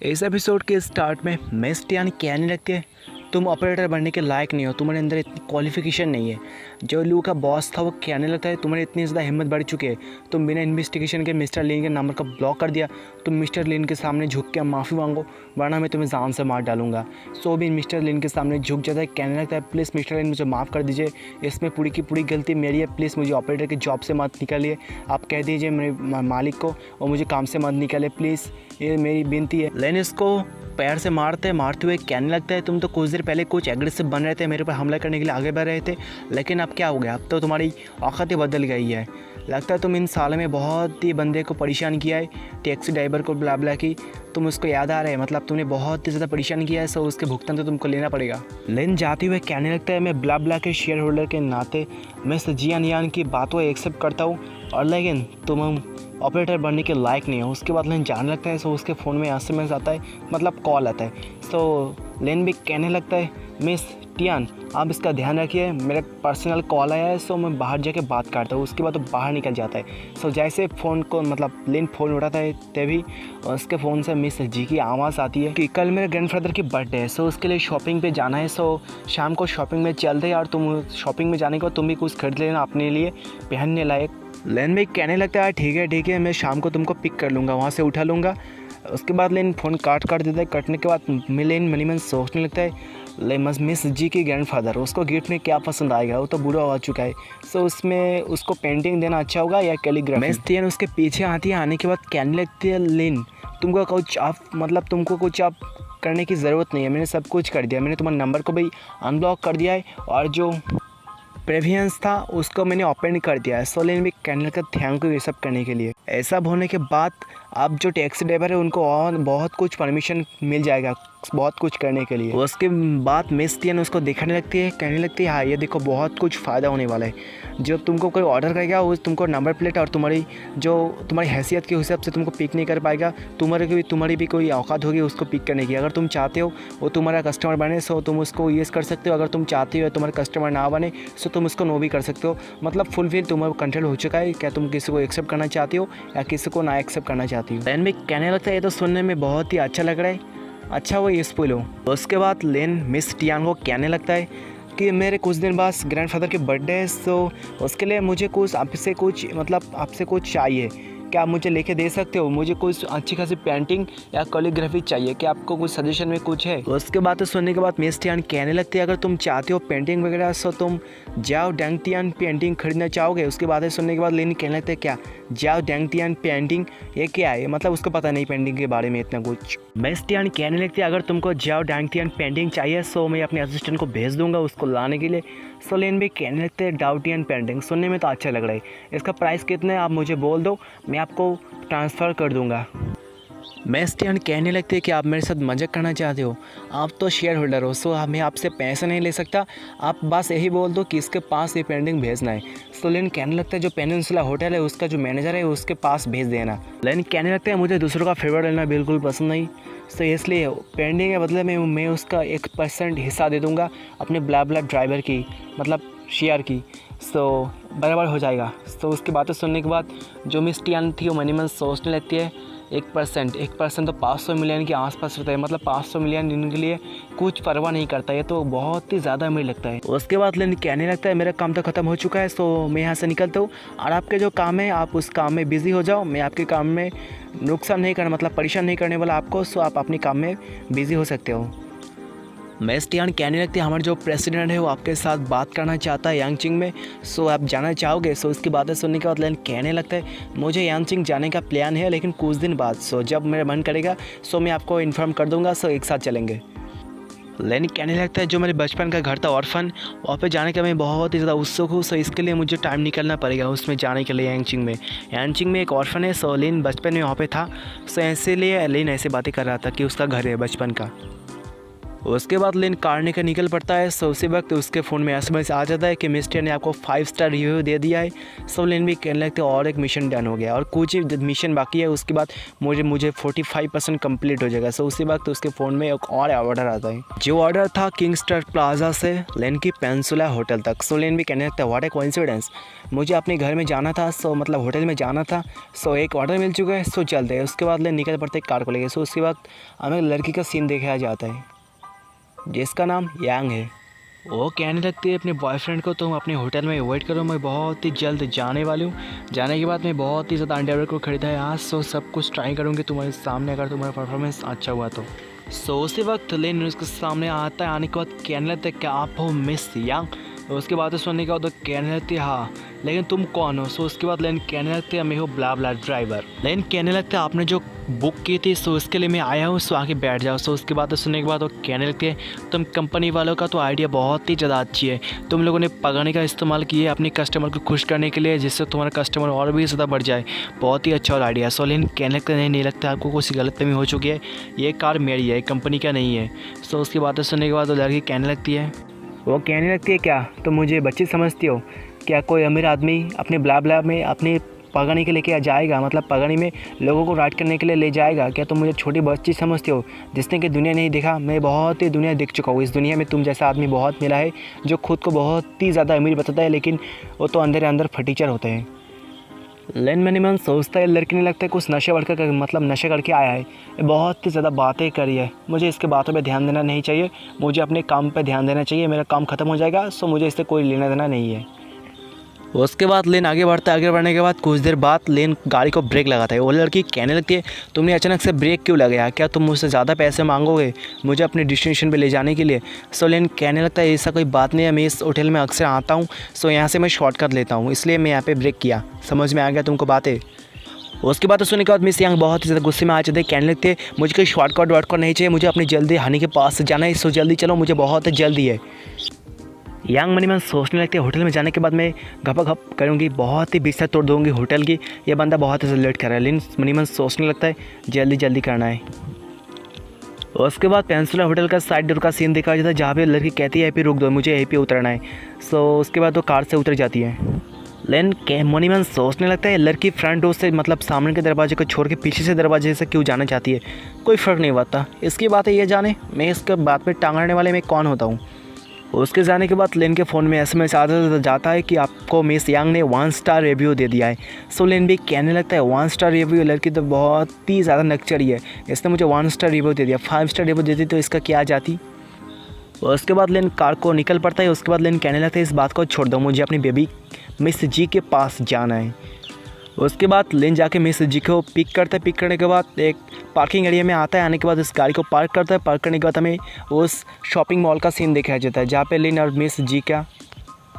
इस एपिसोड के स्टार्ट में मिस टियान कहने लगती है तुम ऑपरेटर बनने के लायक नहीं हो, तुम्हारे अंदर इतनी क्वालिफिकेशन नहीं है। जो लू का बॉस था वो कहने लगता है तुम्हारी इतनी ज़्यादा हिम्मत बढ़ चुकी है, तुम बिना इन्वेस्टिगेशन के मिस्टर लिन के नंबर का ब्लॉक कर दिया। तुम मिस्टर लिन के सामने झुक के माफ़ी मांगो वरना मैं तुम्हें जान से मार डालूंगा। सो भी मिस्टर लिन के सामने झुक जाता है, कहने लगता है प्लीज़ मिस्टर लिन मुझे माफ़ कर दीजिए, इसमें पूरी की पूरी गलती मेरी है, प्लीज़ मुझे ऑपरेटर की जॉब से मत निकालिए। आप कह दीजिए मेरे मालिक को और मुझे काम से मत निकाले प्लीज़, ये मेरी विनती है। लेन इसको पैर से मारते हुए कहने लगता है तुम तो कुछ देर पहले कुछ एग्रेसिव बन रहे थे, मेरे पर हमला करने के लिए आगे बढ़ रहे थे, लेकिन अब क्या हो गया, अब तो तुम्हारी औकात ही बदल गई है। लगता है तुम इन सालों में बहुत ही बंदे को परेशान किया है, टैक्सी ड्राइवर को ब्ला ब्ला की, तुम उसको याद आ रहा है, मतलब तुमने बहुत ही ज़्यादा परेशान किया है, सो उसके भुगतान तो तुमको लेना पड़ेगा। लेन जाते हुए कहने लगता है मैं ब्ला ब्ला के शेयर होल्डर के नाते मैं जियान यान की बातों एक्सेप्ट करता हूँ, और लेकिन तुम ऑपरेटर बनने के लायक नहीं हो। उसके बाद लेन जाने लगता है, सो उसके फ़ोन में SMS आता है, मतलब कॉल आता है। सो लेन भी कहने लगता है मिस टियान आप इसका ध्यान रखिए, मेरा पर्सनल कॉल आया है, सो मैं बाहर जाके बात करता हूँ। उसके बाद वो बाहर निकल जाता है। सो जैसे फ़ोन को मतलब लेन फ़ोन उठाता है तभी उसके फ़ोन से मिस जी की आवाज़ आती है कि कल मेरे ग्रैंडफादर की बर्थडे है, सो उसके लिए शॉपिंग पे जाना है, सो शाम को शॉपिंग में चलते हैं और तुम शॉपिंग में जाने के बाद तुम भी कुछ खरीद लेना अपने लिए पहनने लायक। लेन भी कहने लगता है ठीक है मैं शाम को तुमको पिक कर लूँगा, वहाँ से उठा लूँगा। उसके बाद लेन फ़ोन काट देता है। कटने के बाद लेन मनी मन सोचने लगता है मिस जी की ग्रैंडफादर उसको गिफ्ट में क्या पसंद आएगा, वो तो बूढ़ा हो चुका है, सो उसमें उसको पेंटिंग देना अच्छा होगा या कैलीग्राफी। मिस टियान उसके पीछे आती है, आने के बाद कहने लगती है लेन तुमको कुछ तुमको कुछ आप करने की ज़रूरत नहीं है, मैंने सब कुछ कर दिया, मैंने तुम्हारे नंबर को भी अनब्लॉक कर दिया है और जो प्रेवियंस था उसको मैंने ओपन कर दिया है। सो लेन भी कहने लगा थैंक यू ये सब करने के लिए। ऐसा होने के बाद अब जो टैक्सी ड्राइवर है उनको और बहुत कुछ परमिशन मिल जाएगा बहुत कुछ करने के लिए। उसके बाद मिस टियान उसको दिखाने लगती है, कहने लगती है हाँ ये देखो बहुत कुछ फ़ायदा होने वाला है, जो तुमको कोई ऑर्डर करेगा वो तुमको नंबर प्लेट और तुम्हारी हैसियत के हिसाब से तुमको पिक नहीं कर पाएगा, तुम्हारी भी कोई औकात होगी उसको पिक करने की। अगर तुम चाहते हो वो तुम्हारा कस्टमर बने सो तुम उसको येस कर सकते हो, अगर तुम चाहते हो तुम्हारा कस्टमर ना बने सो तुम उसको नो भी कर सकते हो। मतलब फुलफिल तुम्हारा कंट्रोल हो चुका है, क्या तुम किसी को एक्सेप्ट करना चाहती हो या किसी को ना एक्सेप्ट करना चाहती हो। लेन भी कहने लगता है ये तो सुनने में बहुत ही अच्छा लग रहा है, अच्छा वो ये स्पॉइल हो। उसके बाद लेन मिस टियान को कहने लगता है कि मेरे कुछ दिन बाद ग्रैंडफादर की बर्थडे है, सो उसके लिए मुझे आपसे कुछ चाहिए, क्या आप मुझे लेके दे सकते हो, मुझे कुछ अच्छी खासी पेंटिंग या कैलीग्राफी चाहिए, क्या आपको कुछ सजेशन में कुछ है। उसके बाद तो सुनने के बाद मिस टियान कहने लगती है अगर तुम चाहते हो पेंटिंग वगैरह सो तुम जाओ डैंग टियान पेंटिंग खरीदना चाहोगे। उसके बाद सुनने के बाद लेनी कहने लगते हैं क्या जाओ डैंग टियान पेंटिंग ये क्या है, मतलब उसको पता नहीं पेंटिंग के बारे में इतना कुछ। मिस टियान कहने लगती है अगर तुमको जाओ डैंग टियान पेंटिंग चाहिए सो मैं अपने असिस्टेंट को भेज दूंगा उसको लाने के लिए। सो लेन भी कहने लगते हैं डाउटियन पेंटिंग सुनने में तो अच्छा लग रहा है, इसका प्राइस कितना है आप मुझे बोल दो मैं आपको ट्रांसफ़र कर दूंगा। मिस टियान कहने लगती है कि आप मेरे साथ मजाक करना चाहते हो, आप तो शेयर होल्डर हो, सो मैं आपसे पैसे नहीं ले सकता, आप बस यही बोल दो कि इसके पास ये पेंटिंग भेजना है। सो लेन कहने लगता है जो पेनिनसुला होटल है उसका जो मैनेजर है उसके पास भेज देना। लेन कहने लगता है मुझे दूसरों का फेवर लेना बिल्कुल पसंद नहीं, सो इसलिए पेंटिंग के बदले में मैं उसका 1% हिस्सा दे दूँगा अपने ब्ला ब्ला ड्राइवर की, मतलब शेयर की, सो बराबर हो जाएगा। सो उसकी बातें सुनने के बाद जो मिस टियान थी वो मनी मन सोचने लगती है 1% तो 500 मिलियन के आसपास रहता है, मतलब 500 मिलियन इनके लिए कुछ परवाह नहीं करता है, तो बहुत ही ज़्यादा मुझे लगता है। उसके बाद लेन कहने लगता है मेरा काम तो ख़त्म हो चुका है, सो मैं यहाँ से निकलता हूँ और आपके जो काम है आप उस काम में बिज़ी हो जाओ, मैं आपके काम में नुकसान नहीं करना मतलब परेशान नहीं करने वाला आपको, सो आप अपने काम में बिज़ी हो सकते हो। मिस टियान कहने लगती है हमारा जो प्रेसिडेंट है वो आपके साथ बात करना चाहता है यांगचिंग में, सो आप जाना चाहोगे। सो उसकी बातें सुनने के बाद लेन कहने लगता है मुझे यांगचिंग जाने का प्लान है लेकिन कुछ दिन बाद, सो जब मेरा मन करेगा सो मैं आपको इन्फॉर्म कर दूंगा, सो एक साथ चलेंगे। लेन कहने लगता है जो मेरे बचपन का घर था ऑर्फन वहाँ पे जाने का मैं बहुत ही ज़्यादा उत्सुक हूँ, सो इसके लिए मुझे टाइम निकालना पड़ेगा उसमें जाने के लिए। यांगचिंग में एक ऑर्फन है, सो लेन बचपन में वहाँ पे था, सो इसीलिए लेन ऐसे बातें कर रहा था कि उसका घर है बचपन का। उसके बाद लेन कार लेकर निकल पड़ता है। सो उसी वक्त उसके फ़ोन में एसएमएस आ जाता है कि मिस्टर ने आपको 5 स्टार रिव्यू दे दिया है। सो लेन भी कहने लगते और एक मिशन डन हो गया और कुछ ही मिशन बाकी है, उसके बाद मुझे 45% कंप्लीट हो जाएगा। सो उसी वक्त उसके फ़ोन में एक और ऑर्डर आता है। जो ऑर्डर था किंग स्टार प्लाजा से लेन की पेंसुला होटल तक। सो लेन भी कहने लगता है व्हाट ए कोइंसिडेंस, मुझे अपने घर में जाना था, सो मतलब होटल में जाना था, सो एक ऑर्डर मिल चुका है, सो चलते हैं। उसके बाद लेन निकल पड़ते हैं कार को लेकर। सो उसके वक्त हमें लड़की का सीन दिखाया जाता है जिसका नाम यांग है। वो कहने लगती है अपने बॉयफ्रेंड को तुम अपने होटल में वेट करो, मैं बहुत ही जल्द जाने वाली हूँ। जाने के बाद मैं बहुत ही ज़्यादा अंडरवेयर को खरीदा है आज, सो सब कुछ ट्राई करूँगी तुम्हारे सामने अगर तुम्हारा परफॉर्मेंस अच्छा हुआ तो। सो उसी वक्त लेन उसके सामने आता है। आने के बाद कहने लगता है क्या आप हो मिस यांग? उसके बाद सुनने के बाद कहने लगती है हाँ, लेकिन तुम कौन हो? सो उसके बाद लेन कहने लगते हैं मैं हूँ ब्ला ब्ला ड्राइवर। लेन कहने लगता है आपने जो बुक की थी सो इसके लिए मैं आया हूँ, सो आके बैठ जाओ। सो उसके बाद सुनने के बाद वो कहने लगते हैं तुम कंपनी वालों का तो आइडिया बहुत ही ज़्यादा अच्छी है, तुम लोगों ने पगाने का इस्तेमाल किया है अपने कस्टमर को खुश करने के लिए, जिससे तुम्हारा कस्टमर और भी ज़्यादा बढ़ जाए, बहुत ही अच्छा और आइडिया। सो लेन कहने लगता नहीं लगता आपको कुछ गलतफहमी हो चुकी है, ये कार मेरी है, कंपनी का नहीं है। सो उसकी बातें सुनने के बाद वो लड़की कहने लगती है, वो कहने लगती है क्या तुम मुझे बच्ची समझती हो? क्या कोई अमीर आदमी अपने ब्ला ब्ला में अपनी पगानी के लेके जाएगा, मतलब पगानी में लोगों को राइड करने के लिए ले जाएगा? क्या तुम मुझे छोटी बच्ची समझते हो जिसने कि दुनिया नहीं देखा? मैं बहुत ही दुनिया देख चुका हूँ। इस दुनिया में तुम जैसा आदमी बहुत मिला है जो खुद को बहुत ही ज़्यादा अमीर बताता है, लेकिन वो तो अंदर अंदर फटीचर होते हैं। लेन मैंने सोचता है लड़की ने लगता है कुछ नशे बढ़कर मतलब नशे करके आया है, बहुत ही ज़्यादा बातें करी है, मुझे इसके बातों पे ध्यान देना नहीं चाहिए, मुझे अपने काम पे ध्यान देना चाहिए, मेरा काम ख़त्म हो जाएगा, सो मुझे इससे कोई लेना देना नहीं है। उसके बाद लेन आगे बढ़ता है। आगे बढ़ने के बाद कुछ देर बाद लेन गाड़ी को ब्रेक लगाता है। वो लड़की कहने लगती है तुमने अचानक से ब्रेक क्यों लगाया? क्या तुम मुझसे ज़्यादा पैसे मांगोगे मुझे अपने डेस्टिनेशन पे ले जाने के लिए? सो लेन कहने लगता है ऐसा कोई बात नहीं है, मैं इस होटल में अक्सर आता हूँ, सो यहाँ से मैं शॉर्टकट लेता हूँ, इसलिए मैं यहाँ पर ब्रेक किया। समझ में आ गया तुमको बातें? उसके बाद सुनने के बाद मिस यांग बहुत ही ज़्यादा गुस्से में आ जाते हैं। कहने लगते हैं मुझे कोई शॉर्टकट वार्टकट नहीं चाहिए, मुझे अपनी जल्दी हनी के पास जाना है, सो जल्दी चलो, मुझे बहुत जल्दी है। यांग मनी मन सोचने लगते हैं होटल में जाने के बाद मैं घपा करूँगी, बहुत ही बिस्तर तोड़ दूँगी होटल की, ये बंदा बहुत ही लेट कर रहा है। लेकिन मनी मन सोचने लगता है जल्दी करना है। उसके बाद पेंसुला होटल का साइड डोर का सीन दिखाया जाता है जहाँ पे लड़की कहती है यहीं पे रुक दो, मुझे यहीं पे उतरना है। सो उसके बाद वो कार से उतर जाती है। लेकिन मनी मन सोचने लगता है लड़की फ्रंट डोर से मतलब सामने के दरवाजे को छोड़ के पीछे से दरवाजे से क्यों जाना चाहती है, कोई फ़र्क नहीं पड़ता, इसकी बात है ये जाने, मैं इसके बात पे टांगने वाले मैं कौन होता हूँ। उसके जाने के बाद लेन के फ़ोन में एसएमएस आता जाता है कि आपको मिस यांग ने 1 स्टार रिव्यू दे दिया है। सो लेन भी कहने लगता है 1 स्टार रिव्यू, लड़की तो बहुत ही ज़्यादा नकचरी है, इसने मुझे 1 स्टार रिव्यू दे दिया, 5 स्टार रिव्यू देती तो इसका क्या जाती। उसके बाद लेन कार को निकल पड़ता है। उसके बाद लेन कहने लगता है इस बात को छोड़ दो, मुझे अपनी बेबी मिस जी के पास जाना है। उसके बाद लेन जाके मिस जी को पिक करता है। पिक करने के बाद एक पार्किंग एरिया में आता है। आने के बाद उस गाड़ी को पार्क करता है। पार्क करने के बाद हमें उस शॉपिंग मॉल का सीन दिखाया जाता है जहाँ पे लेन और मिस जी का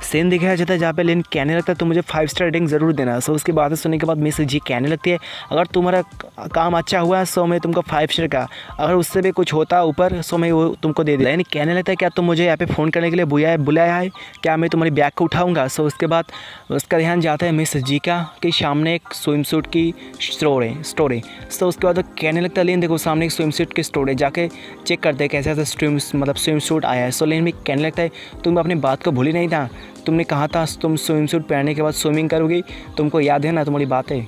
सीन दिखाया जाता है, जहाँ पे लेन कहने लगता है तो मुझे 5 स्टार रेटिंग ज़रूर देना। सो उसकी बातें सुनने के बाद मिस जी कहने लगती है अगर तुम्हारा काम अच्छा हुआ है सो मैं तुमको 5 स्टार का, अगर उससे भी कुछ होता ऊपर सो मैं वो तुमको दे दूँ। लेकिन कहने लगता है क्या तुम मुझे यहाँ पे फ़ोन करने के लिए बुलाया है, क्या मैं तुम्हारी बैग को उठाऊँगा। सो उसके बाद उसका ध्यान जाता है मिस जी का कि सामने एक स्विम सूट की स्टोर है। सो उसके बाद कहने लगता है लेन देखो सामने एक स्विम सूट की स्टोर है, जाके चेक करते हैं कैसे स्विम सूट आया है। सो लेन भी कहने लगता है तुम अपनी बात को भूली नहीं था, तुमने कहा था तुम स्विम सूट पहनने के बाद स्विमिंग करोगी, तुमको याद है ना तुम्हारी बातें।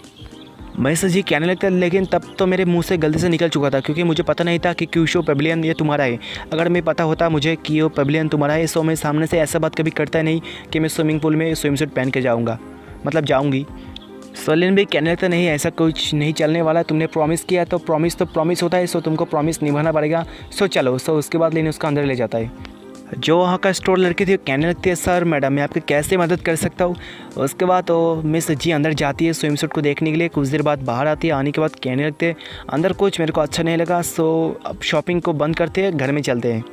महेश जी कहने लगता है लेकिन तब तो मेरे मुंह से गलती से निकल चुका था क्योंकि मुझे पता नहीं था कि क्यूशो पेविलियन ये तुम्हारा है। अगर मैं पता होता मुझे कि वो पेविलियन तुम्हारा है सो मैं सामने से ऐसा बात कभी करता नहीं कि मैं स्विमिंग पूल में स्विम सूट पहन के जाऊँगी। सोलिन भी कहने लगता नहीं ऐसा कुछ नहीं चलने वाला, तुमने प्रॉमिस किया तो प्रॉमिस होता है, सो तुमको प्रॉमिस निभाना पड़ेगा, सो चलो। सो उसके बाद लेन उसका अंदर ले जाता है। जो वहाँ का स्टोर लड़की थी कहने लगती है सर मैडम मैं आपकी कैसे मदद कर सकता हूँ। उसके बाद वो मिस जी अंदर जाती है स्विम सूट को देखने के लिए। कुछ देर बाद बाहर आती है। आने के बाद कहने लगते हैं अंदर कुछ मेरे को अच्छा नहीं लगा, सो अब शॉपिंग को बंद करते हैं, घर में चलते हैं।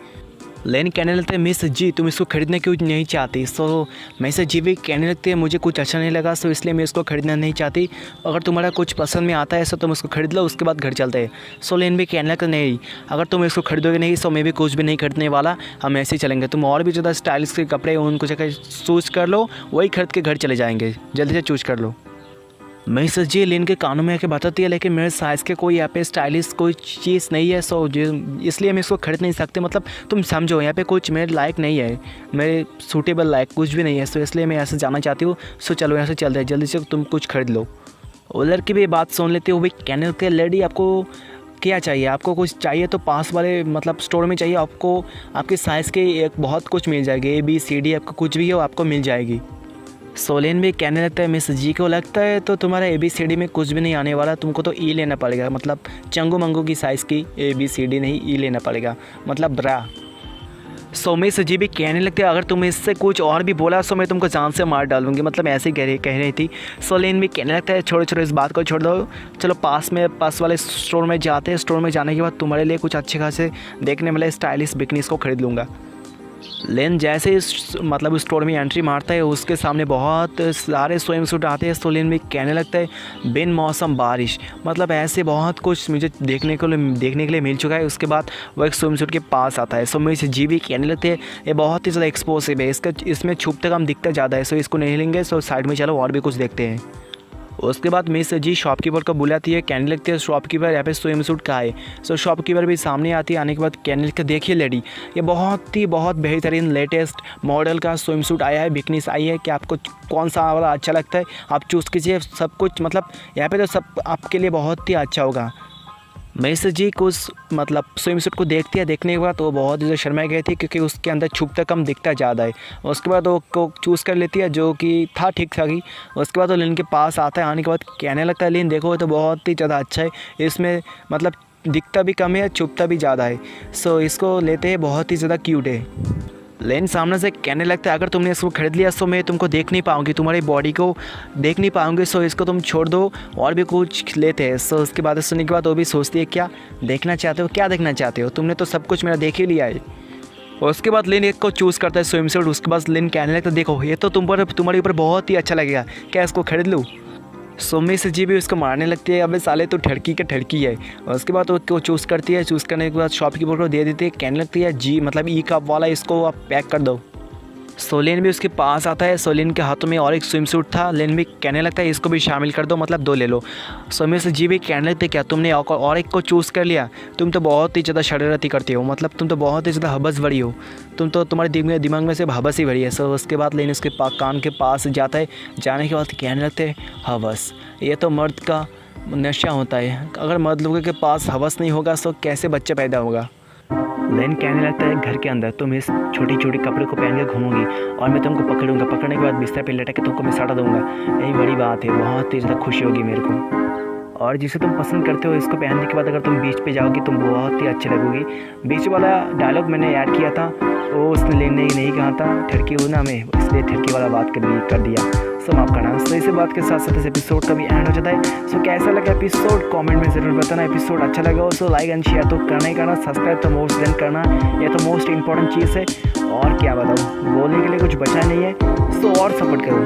लेकिन कहने लगते हैं मिस जी तुम इसको खरीदना क्यों नहीं चाहती। सो मिस जी भी कहने लगती है मुझे कुछ अच्छा नहीं लगा सो इसलिए मैं इसको खरीदना नहीं चाहती, अगर तुम्हारा कुछ पसंद में आता है सो तुम उसको खरीद लो, उसके बाद घर चलते हैं। सो लेन भी कहने लगता नहीं अगर तुम इसको खरीदोगे नहीं सो मैं भी कुछ भी नहीं खरीदने वाला, हम ऐसे ही चलेंगे, तुम और भी ज़्यादा स्टाइलिश के कपड़े उनको जगह चूज़ कर लो, वही खरीद के घर चले जाएंगे, जल्दी से चूज़ कर लो। मैं सर जी लेन के कानों में आके बताती है, लेकिन मेरे साइज़ के कोई यहाँ पे स्टाइलिश कोई चीज़ नहीं है, सो जो इसलिए हम इसको खरीद नहीं सकते। मतलब तुम समझो यहाँ पे कुछ मेरे लायक नहीं है, मेरे सूटेबल लायक कुछ भी नहीं है, सो इसलिए मैं यहाँ से जाना चाहती हूँ। सो चलो यहाँ से चलते हैं, जल्दी से तुम कुछ खरीद लो। वो लड़की भी बात सुन लेती हो, भाई कैनल के लेडी आपको क्या चाहिए, आपको कुछ चाहिए तो पास वाले मतलब स्टोर में चाहिए, आपको आपके साइज़ के एक बहुत कुछ मिल जाएगी, ABCD आपको कुछ भी हो आपको मिल जाएगी। सोलेन भी कहने लगता है, मिस जी को लगता है तो तुम्हारा ABCD में कुछ भी नहीं आने वाला, तुमको तो ई लेना पड़ेगा, मतलब चंगू मंगू की साइज़ की ABCD नहीं ई लेना पड़ेगा, मतलब ब्रा। सो मिस जी भी कहने लगते हैं, अगर तुम इससे कुछ और भी बोला सो मैं तुमको जान से मार डालूंगी, मतलब ऐसे ही कह रही थी। सोलेन भी कहने लगता है, छोड़ो छोड़ो इस बात को छोड़ दो, चलो पास वाले स्टोर में जाते हैं, स्टोर में जाने के बाद तुम्हारे लिए कुछ अच्छे खासे देखने वाले स्टाइलिश बिकनीस को खरीद लूँगा। लेन जैसे इस मतलब स्टोर में एंट्री मारता है, उसके सामने बहुत सारे स्विम सूट आते हैं। तो लेन भी कहने लगता है, बिन मौसम बारिश, मतलब ऐसे बहुत कुछ मुझे देखने के लिए मिल चुका है। उसके बाद वो एक स्विम सूट के पास आता है। सो मिस जी भी कहने लगते हैं, ये बहुत ही ज़्यादा एक्सपोसिव है, इसमें छुपते कम दिखता ज़्यादा है, सो इसको नहीं लेंगे, सो साइड में चलो और भी कुछ देखते हैं। उसके बाद मिस जी शॉपकीपर को बुलाती है, कहने लगती है, शॉपकीपर यहाँ पे स्विम सूट का है। सो शॉपकीपर भी सामने आती है, आने के बाद कहने लगती है, देखिए लेडी, ये बहुत बेहतरीन लेटेस्ट मॉडल का स्विम सूट आया है, बिकनीस आई है, कि आपको कौन सा वाला अच्छा लगता है आप चूज़ कीजिए, सब कुछ मतलब यहाँ पे तो सब आपके लिए बहुत ही अच्छा होगा। मिस जी कुछ मतलब स्विम सूट को देखने के बाद वो बहुत ज़्यादा शर्मा गई थी, क्योंकि उसके अंदर छुपता कम दिखता ज़्यादा है। उसके बाद वो को चूज़ कर लेती है, जो कि था ठीक ठाक ही। उसके बाद वो लिन के पास आता है, आने के बाद कहने लगता है, लिन देखो तो बहुत ही ज़्यादा अच्छा है, इसमें मतलब दिखता भी कम है, छुपता भी ज़्यादा है, सो इसको लेते हैं, बहुत ही ज़्यादा क्यूट है। लेन सामने से कहने लगता है, अगर तुमने इसको खरीद लिया तो मैं तुमको देख नहीं पाऊँगी, तुम्हारी बॉडी को देख नहीं पाऊँगी, सो इसको तुम छोड़ दो और भी कुछ लेते हैं। सो उसके बाद सुनने के बाद वो भी सोचती है, क्या देखना चाहते हो, क्या देखना चाहते हो, तुमने तो सब कुछ मेरा देख ही लिया है। उसके बाद लिन एक को चूज़ करता है स्विम सूट। उसके बाद लिन कहने लगता है, देखो ये तो तुम्हारे ऊपर बहुत ही अच्छा लगेगा, क्या इसको खरीद लूँ। सो मिस जी भी उसको मारने लगती है, अबे साले तो ठड़की के ठड़की है। उसके बाद वो चूज़ करती है, चूज़ करने के बाद शॉपकीपर को दे देती है, कहने लगती है, जी मतलब ई कप वाला, इसको आप पैक कर दो। सोलिन भी उसके पास आता है, सोलिन के हाथों में और एक स्विम सूट था, लेन भी कहने लगता है, इसको भी शामिल कर दो, मतलब 2 ले लो। सो मिस जी भी कहने लगते, क्या तुमने और एक को चूज़ कर लिया, तुम तो बहुत ही ज़्यादा शरारती करती हो, मतलब तुम तो बहुत ही ज़्यादा हबस भरी हो, तुम्हारे दिमाग में सिर्फ हबस ही भरी है। सो उसके बाद लेन उसके कान के पास जाता है, जाने के बाद कहने लगते हैं, हवस, ये तो मर्द का नशा होता है, अगर मर्द लोगों के पास हवस नहीं होगा तो कैसे बच्चा पैदा होगा। लेन कहने लगता है, घर के अंदर तुम इस छोटी कपड़े को पहन कर घूमोगी और मैं तुमको पकड़ूंगा, पकड़ने के बाद बिस्तर पे लेटा के तुमको मैं सटा दूंगा, यही बड़ी बात है, बहुत ही ज़्यादा खुशी होगी मेरे को। और जिसे तुम पसंद करते हो, इसको पहनने के बाद अगर तुम बीच पे जाओगी तुम बहुत ही अच्छी लगोगी। बीच वाला डायलॉग मैंने ऐड किया था, वो उसने लेने नहीं कहा था, ठड़की हो ना मैं, इसलिए ठड़की वाला बात कर दिया। सो माफ़ करना। सो इसी बात के साथ साथ इस एपिसोड का भी एंड हो जाता है। सो कैसा लगा एपिसोड कमेंट में ज़रूर बताना। एपिसोड अच्छा लगा हो सो लाइक एंड शेयर तो करना ही करना, सब्सक्राइब तो मोस्ट देन करना, ये तो मोस्ट इंपॉर्टेंट चीज़ है। और क्या बताऊँ, बोलने के लिए कुछ बचा नहीं है, सो और सपोर्ट करो।